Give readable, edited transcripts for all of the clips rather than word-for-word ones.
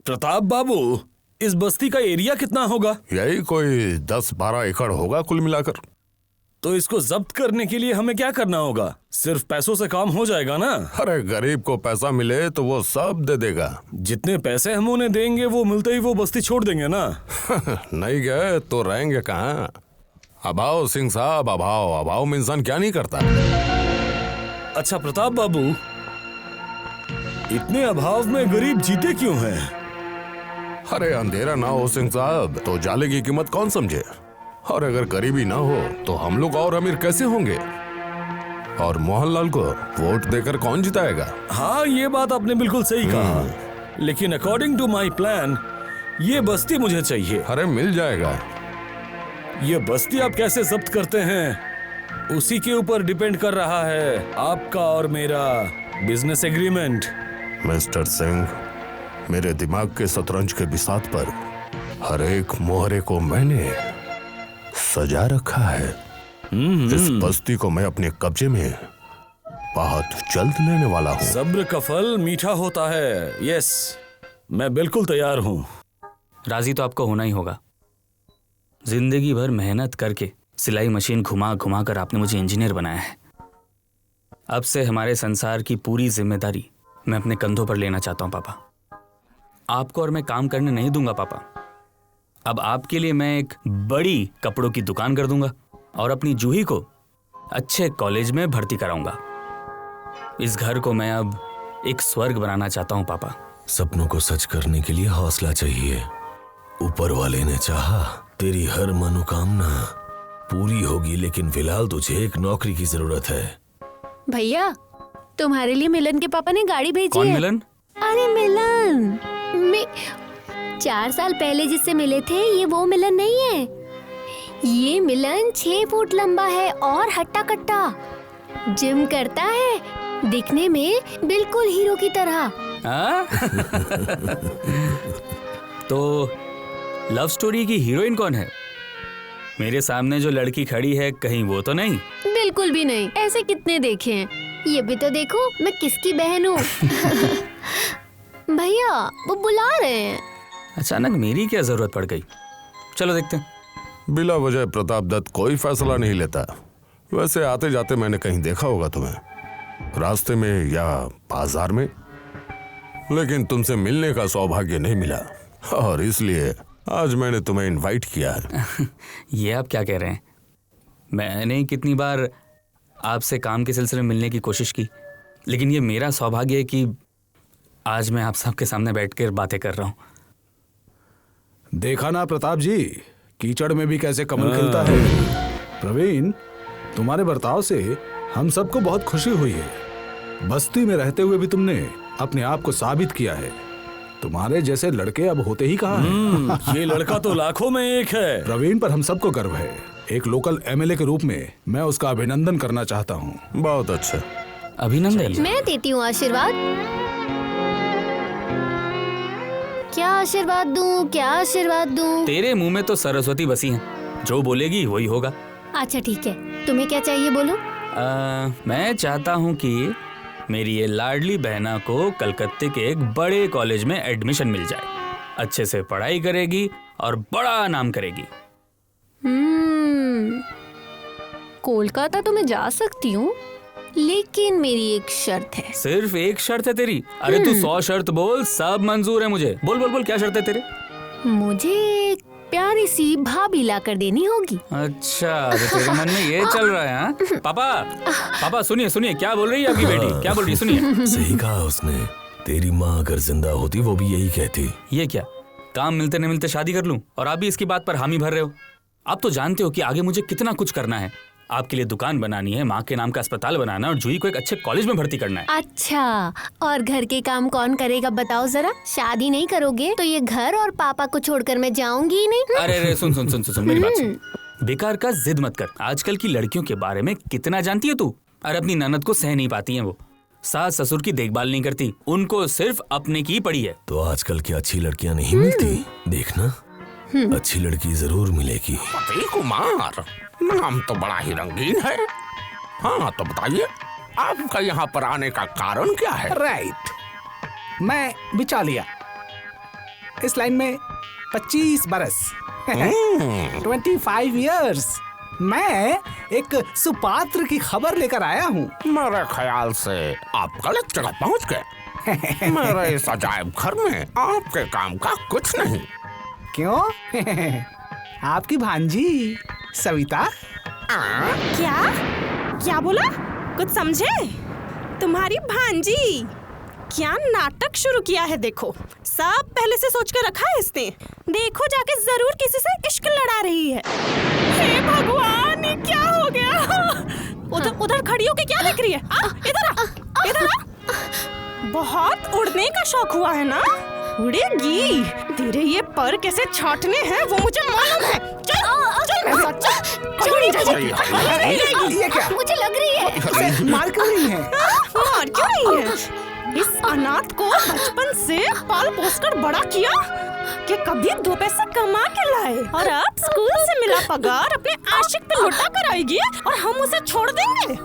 प्रताप बाबू, इस बस्ती का एरिया कितना होगा? यही कोई 10-12 एकड़ होगा कुल मिलाकर। तो इसको जब्त करने के लिए हमें क्या करना होगा? सिर्फ पैसों से काम हो जाएगा ना? अरे गरीब को पैसा मिले तो वो सब दे देगा। जितने पैसे हम उन्हें देंगे वो मिलते ही वो बस्ती छोड़ देंगे ना? नहीं गए तो रहेंगे कहाँ? अभाव सिंह साहब, अभाव में इंसान क्या नहीं करता। अच्छा प्रताप बाबू, इतने अभाव में गरीब जीते क्यों हैं? अरे अंधेरा ना हो सिंह साहब तो जाले की कीमत कौन समझे। और अगर गरीबी ना हो तो हम लोग और अमीर कैसे होंगे? और मोहनलाल को वोट देकर कौन जिताएगा? हाँ, ये बात आपने बिल्कुल सही कहा, लेकिन अकॉर्डिंग टू माई प्लान ये बस्ती मुझे चाहिए। अरे मिल जाएगा। ये बस्ती आप कैसे जब्त करते हैं उसी के ऊपर डिपेंड कर रहा है आपका और मेरा बिजनेस एग्रीमेंट। मिस्टर सिंह, मेरे दिमाग के शतरंज के बिसात पर हर एक मोहरे को मैंने सजा रखा है। इस बस्ती को मैं अपने कब्जे में बहुत जल्द लेने वाला हूँ। सब्र का फल मीठा होता है। यस, मैं बिल्कुल तैयार हूँ। राजी तो आपको होना ही होगा। जिंदगी भर मेहनत करके सिलाई मशीन घुमा घुमा कर आपने मुझे इंजीनियर बनाया है। अब से हमारे संसार की पूरी जिम्मेदारी मैं अपने कंधों पर लेना चाहता हूँ पापा। आपको और मैं काम करने नहीं दूंगा पापा। अब आपके लिए मैं एक बड़ी कपड़ों की दुकान कर दूंगा और अपनी जूही को अच्छे कॉलेज में भर्ती कराऊंगा। इस घर को मैं अब एक स्वर्ग बनाना चाहता हूँ पापा। सपनों को सच करने के लिए हौसला चाहिए। ऊपर वाले ने चाहा तेरी हर मनोकामना पूरी होगी, लेकिन फिलहाल तुझे एक नौकरी की जरूरत है। भैया, तुम्हारे लिए मिलन के पापा ने गाड़ी भेजी कौन है। मिलन? अरे मिलन, 4 साल पहले जिससे मिले थे ये वो मिलन नहीं है। ये मिलन 6 फुट लंबा है और हट्टा कट्टा। जिम करता है, दिखने में बिल्कुल हीरो की तरह। तो लव स्टोरी की हीरोइन कौन है? मेरे सामने जो लड़की खड़ी है कहीं वो तो नहीं? बिल्कुल भी नहीं। ऐसे कितने देखे हैं। ये भी तो देखो मैं किसकी बहन हूँ। भैया वो बुला रहे हैं। अचानक मेरी क्या जरूरत पड़ गई? चलो देखते हैं। बिला वजह प्रताप दत्त कोई फैसला नहीं लेता। वैसे आते जाते मैंने कहीं देखा होगा तुम्हें, रास्ते में या बाजार में, लेकिन तुमसे मिलने का सौभाग्य नहीं मिला और इसलिए आज मैंने तुम्हें इनवाइट किया है। ये आप क्या कह रहे हैं? मैंने कितनी बार आपसे काम के सिलसिले में मिलने की कोशिश की, लेकिन ये मेरा सौभाग्य है कि आज मैं आप सबके सामने बैठकर बातें कर रहा हूँ। देखा ना प्रताप जी, कीचड़ में भी कैसे कमल खिलता है। प्रवीण, तुम्हारे बर्ताव से हम सबको बहुत खुशी हुई है। बस्ती में रहते हुए भी तुमने अपने आप को साबित किया है। तुम्हारे जैसे लड़के अब होते ही कहाँ हैं। ये लड़का तो लाखों में एक है। प्रवीण पर हम सबको गर्व है। एक लोकल एमएलए के रूप में मैं उसका अभिनंदन करना चाहता हूँ। बहुत अच्छा। अभिनंदन? मैं देती हूँ आशीर्वाद। क्या आशीर्वाद दूं, क्या आशीर्वाद दूं? तेरे मुंह में तो सरस्वती बसी हैं, जो बोलेगी वही होगा। अच्छा ठीक है, तुम्हें क्या चाहिए बोलो। मैं चाहता हूँ कि मेरी ये लाडली बहना को कलकत्ते के एक बड़े कॉलेज में एडमिशन मिल जाए। अच्छे से पढ़ाई करेगी और बड़ा नाम करेगी। कोलकाता तो मैं जा सकती हूँ, लेकिन मेरी एक शर्त है। सिर्फ एक शर्त है तेरी? अरे तू 100 शर्त बोल, सब मंजूर है मुझे। बोल बोल बोल, क्या शर्त है तेरे? मुझे एक प्यारी सी भाभी ला कर देनी होगी। अच्छा, तो तेरे मन में ये चल रहा है? हाँ? पापा सुनिए सुनिए, क्या बोल रही है आपकी बेटी? क्या बोल रही है? सुनिए। सही कहा उसने। तेरी माँ अगर जिंदा होती वो भी यही कहती। ये क्या, काम मिलते नहीं मिलते शादी कर लूं और आप भी इसकी बात पर हामी भर रहे हो? आप तो जानते हो कि आगे मुझे कितना कुछ करना है। आपके लिए दुकान बनानी है, माँ के नाम का अस्पताल बनाना और जूही को एक अच्छे कॉलेज में भर्ती करना है। अच्छा, और घर के काम कौन करेगा बताओ जरा? शादी नहीं करोगे तो ये घर और पापा को छोड़कर मैं जाऊंगी ही नहीं। अरे सुन सुन सुन सुन मेरी बात सुन। बेकार का जिद मत कर। आजकल की लड़कियों के बारे में कितना जानती है तू? अरे अपनी ननद को सह नहीं पाती हैं वो, सास ससुर की देखभाल नहीं करती, उनको सिर्फ अपने की पड़ी है। तो आजकल की अच्छी लड़कियां नहीं मिलती, देखना अच्छी लड़की जरूर मिलेगी। पति कुमार, नाम तो बड़ा ही रंगीन है। हाँ तो बताइए, आपका यहाँ पर आने का कारण क्या है? राइट, मैं बिचालिया। इस लाइन में 25 बरस 25 इयर्स। मैं एक सुपात्र की खबर लेकर आया हूँ। मेरे ख्याल से आप गलत जगह पहुंच गए। मेरे इस अजायब घर में आपके काम का कुछ नहीं। क्यों? आपकी भांजी सविता। क्या क्या बोला? कुछ समझे? तुम्हारी भांजी? क्या नाटक शुरू किया है देखो। सब पहले से सोच कर रखा है इसने। देखो जाके जरूर किसी से इश्क लड़ा रही है। हे भगवान, ये क्या हो गया? उधर उधर खड़ी होके क्या देख रही है? इधर आ, इधर आ। बहुत उड़ने का शौक हुआ है ना? उड़ेगी। तेरे ये पर कैसे छाटने हैं वो मुझे मालूम है। चल मेरे साथ चल। कहीं नहीं जाएगी। ये क्या? मुझे लग रही है। इसे मार क्यों रही है? मार क्यों नहीं है? इस अनाथ को बचपन से पाल पोस कर बड़ा किया कि कभी 2 पैसे कमा के लाए, और अब स्कूल से मिला पगार अपने आशिक पे लुटा कर आएगी और हम उसे छोड़ देंगे?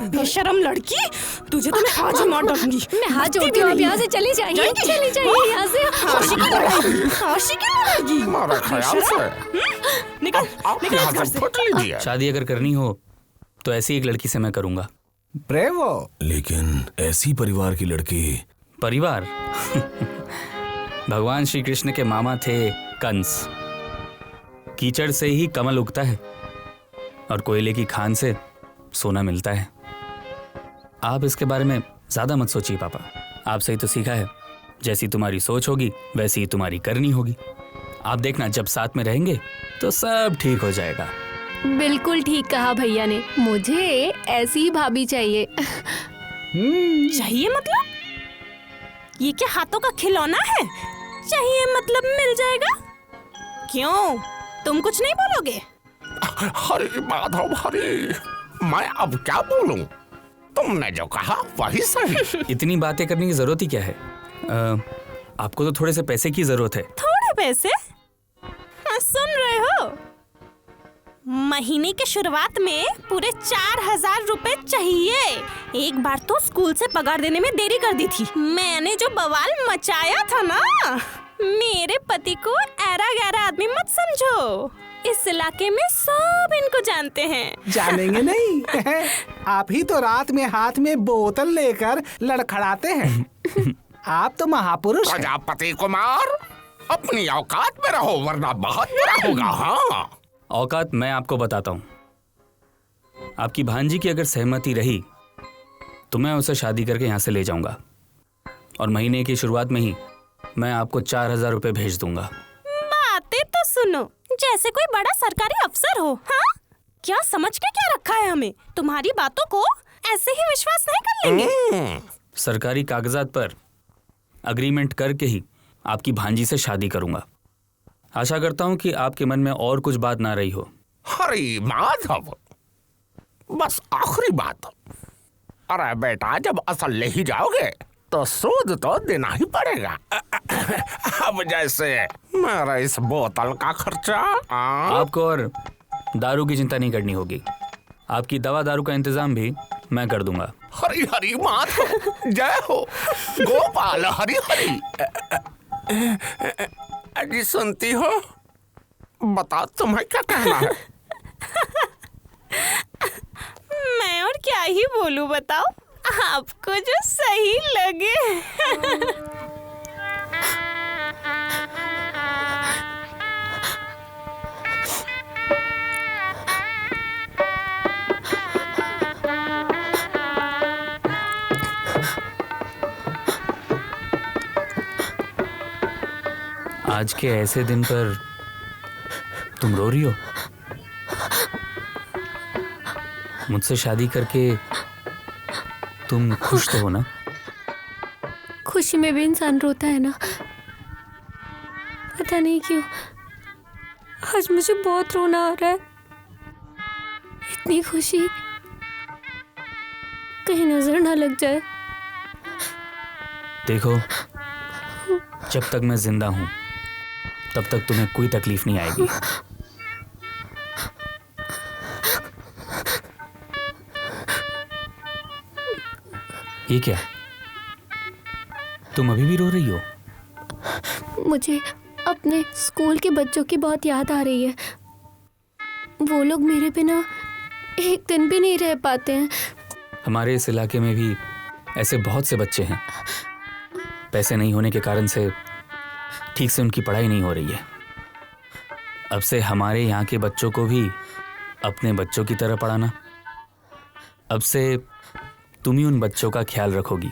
बेशरम लड़की, तुझे तो मैं आज ही मार डालूंगी। मैं हाथ जोड़ती हूँ, आप यहाँ से चली जाइए, चली जाइए यहाँ से। आशिकी लड़ाएगी। मेरे ख्याल से निकल निकल इस घर से। फट लीजिए। शादी अगर करनी हो तो ऐसी एक लड़की से मैं करूंगा। ब्रेवो। लेकिन ऐसी परिवार की लड़की। परिवार? भगवान श्री कृष्ण के मामा थे कंस। कीचड़ से ही कमल उगता है और कोयले की खान से सोना मिलता है। आप इसके बारे में ज्यादा मत सोचिए पापा। आपसे ही तो सीखा है, जैसी तुम्हारी सोच होगी वैसी ही तुम्हारी करनी होगी। आप देखना, जब साथ में रहेंगे तो सब ठीक हो जाएगा। बिल्कुल ठीक कहा भैया ने। मुझे ऐसी भाभी चाहिए। चाहिए मतलब? ये क्या हाथों का खिलौना है? चाहिए मतलब मिल जाएगा? क्यों, तुम कुछ नहीं बोलोगे? हरे माधव हरे, मैं अब क्या बोलूं? तुमने जो कहा वही सही। इतनी बातें करने की जरूरत ही क्या है? आपको तो थोड़े से पैसे की जरूरत है। थोड़े पैसे? हाँ, सुन रहे हो? महीने के शुरुआत में पूरे 4000 रुपए चाहिए। एक बार तो स्कूल से पगार देने में देरी कर दी थी। मैंने जो बवाल मचाया था ना, मेरे पति को ऐरा गैरा आदमी मत समझो। इस इलाके में सब इनको जानते हैं। जानेंगे नहीं। आप ही तो रात में हाथ में बोतल लेकर लड़खड़ाते हैं। आप तो महापुरुष हैं। प्रजापति कुमार, अपनी औकात में रहो वरना बहुत बुरा होगा। हाँ, औकात मैं आपको बताता हूँ। आपकी भांजी की अगर सहमति रही तो मैं उसे शादी करके यहाँ से ले जाऊंगा और महीने की शुरुआत में ही मैं आपको 4000 रुपए भेज दूंगा। बातें तो सुनो, जैसे कोई बड़ा सरकारी अफसर हो। हाँ, क्या समझ के क्या रखा है हमें? तुम्हारी बातों को ऐसे ही विश्वास नहीं कर लेंगे। सरकारी कागजात पर अग्रीमेंट करके ही आपकी भांजी से शादी करूंगा। आशा करता हूं कि आपके मन में और कुछ बात ना रही हो। हरे माधव, बस आखिरी बात। अरे बेटा, जब असल ले ही जाओगे तो सूद तो देना ही पड़ेगा। अब जैसे मेरा इस बोतल का खर्चा। आपको और दारू की चिंता नहीं करनी होगी। आपकी दवा दारू का इंतजाम भी मैं कर दूंगा। हरी हरी माधव, जय हो गोपाल हरी हरी। अजी सुनती हो? बता, तुम्हें क्या कहना है? मैं और क्या ही बोलूं, बताओ आपको जो सही लगे। आज के ऐसे दिन पर तुम रो रही हो? मुझसे शादी करके तुम खुश तो हो ना? खुशी में भी इंसान रोता है ना। पता नहीं क्यों आज मुझे बहुत रोना आ रहा है। इतनी खुशी कहीं नजर ना लग जाए। देखो, जब तक मैं जिंदा हूं तब तक तुम्हें कोई तकलीफ नहीं आएगी। ये क्या? तुम अभी भी रो रही हो? मुझे अपने स्कूल के बच्चों की बहुत याद आ रही है। वो लोग मेरे बिना एक दिन भी नहीं रह पाते हैं। हमारे इस इलाके में भी ऐसे बहुत से बच्चे हैं। पैसे नहीं होने के कारण से ठीक से उनकी पढ़ाई नहीं हो रही है। अब से हमारे यहाँ के बच्चों को भी अपने बच्चों की तरह पढ़ाना। अब से तुम ही उन बच्चों का ख्याल रखोगी।